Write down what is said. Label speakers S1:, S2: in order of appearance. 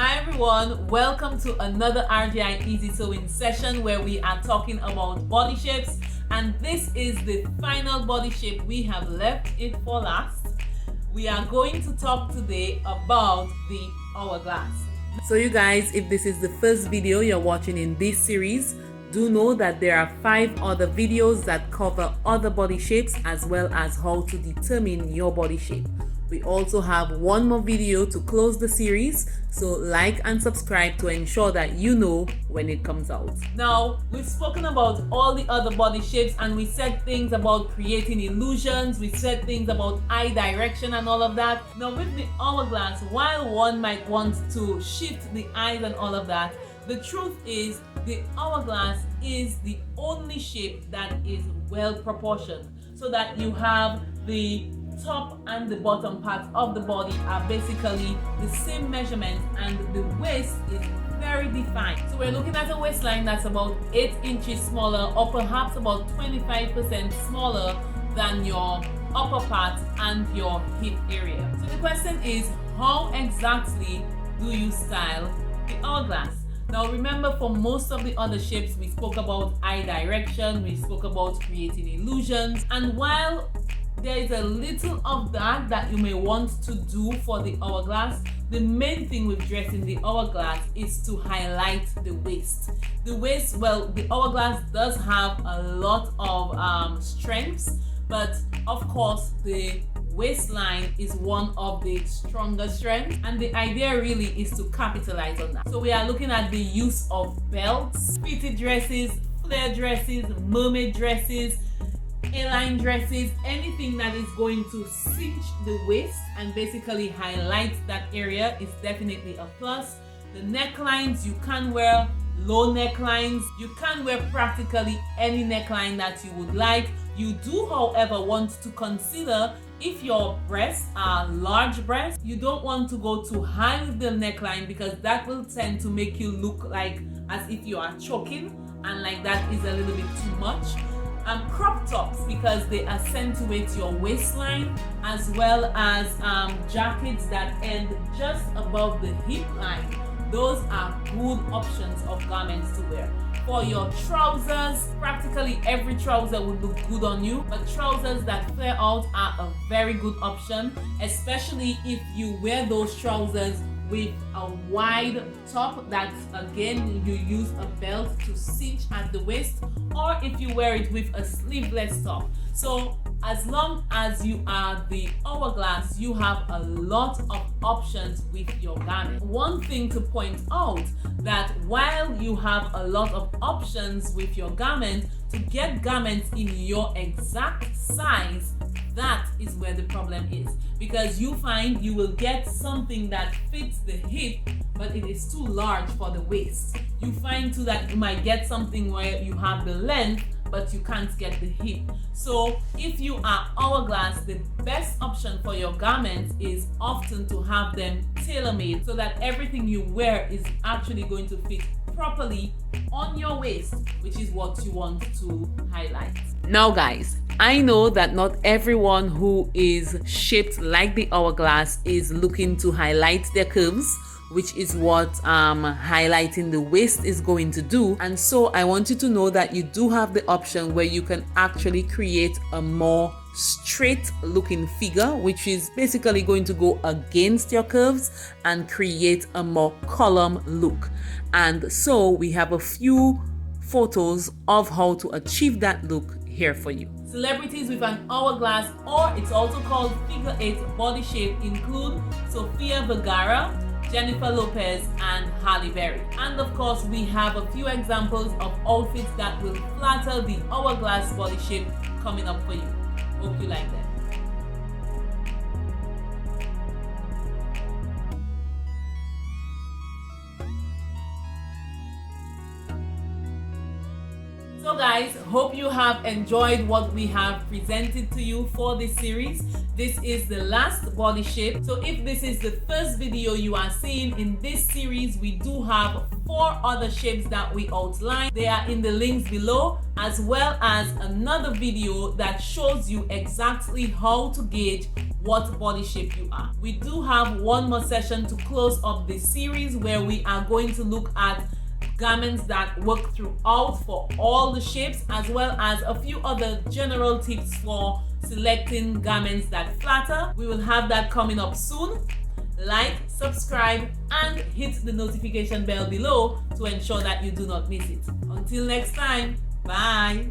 S1: Hi everyone, welcome to another RGI Easy Sewing session where we are talking about body shapes, and this is the final body shape. We have left it for last. We are going to talk today about the hourglass. So you guys, if this is the first video you're watching in this series, do know that there are 5 other videos that cover other body shapes as well as how to determine your body shape. We also have one more video to close the series, so like and subscribe to ensure that you know when it comes out. Now, we've spoken about all the other body shapes and we said things about creating illusions, we said things about eye direction and all of that. Now with the hourglass, while one might want to shift the eyes and all of that, the truth is the hourglass is the only shape that is well proportioned, so that you have the top and the bottom part of the body are basically the same measurement and the waist is very defined. So we're looking at a waistline that's about 8 inches smaller or perhaps about 25% smaller than your upper part and your hip area. So the question is, how exactly do you style the hourglass? Now remember, for most of the other shapes we spoke about eye direction, we spoke about creating illusions, and while there is a little of that you may want to do for the hourglass, the main thing with dressing the hourglass is to highlight the waist. The waist, well, the hourglass does have a lot of strengths, but of course the waistline is one of the stronger strengths, and the idea really is to capitalize on that. So we are looking at the use of belts, fitted dresses, flare dresses, mermaid dresses, A-line dresses, anything that is going to cinch the waist and basically highlight that area is definitely a plus. The necklines, you can wear low necklines, you can wear practically any neckline that you would like. You do, however, want to consider if your breasts are large breasts, you don't want to go too high with the neckline because that will tend to make you look like as if you are choking, and like that is a little bit too much. Crop tops, because they accentuate your waistline, as well as jackets that end just above the hip line. Those are good options of garments to wear. For your trousers, practically every trouser would look good on you, but trousers that flare out are a very good option, especially if you wear those trousers with a wide top that again you use a belt to cinch at the waist, or if you wear it with a sleeveless top. So as long as you are the hourglass, you have a lot of options with your garment. One thing to point out, that while you have a lot of options with your garment, to get garments in your exact size, that is where the problem is, because you find you will get something that fits the hip but it is too large for the waist. You find too that you might get something where you have the length but you can't get the hip. So if you are hourglass, the best option for your garments is often to have them tailor-made, so that everything you wear is actually going to fit properly on your waist, which is what you want to highlight. Now guys, I know that not everyone who is shaped like the hourglass is looking to highlight their curves, which is what highlighting the waist is going to do. And so I want you to know that you do have the option where you can actually create a more straight looking figure, which is basically going to go against your curves and create a more column look. And so we have a few photos of how to achieve that look here for you. Celebrities with an hourglass, or it's also called figure 8 body shape, include Sofia Vergara, Jennifer Lopez, and Halle Berry. And of course, we have a few examples of outfits that will flatter the hourglass body shape coming up for you. Hope you like that. So guys, hope you have enjoyed what we have presented to you for this series. This is the last body shape. So if this is the first video you are seeing in this series, we do have 4 other shapes that we outline. They are in the links below, as well as another video that shows you exactly how to gauge what body shape you are. We do have one more session to close up this series where we are going to look at garments that work throughout for all the shapes, as well as a few other general tips for selecting garments that flatter. We will have that coming up soon. Like, subscribe, and hit the notification bell below to ensure that you do not miss it. Until next time, bye.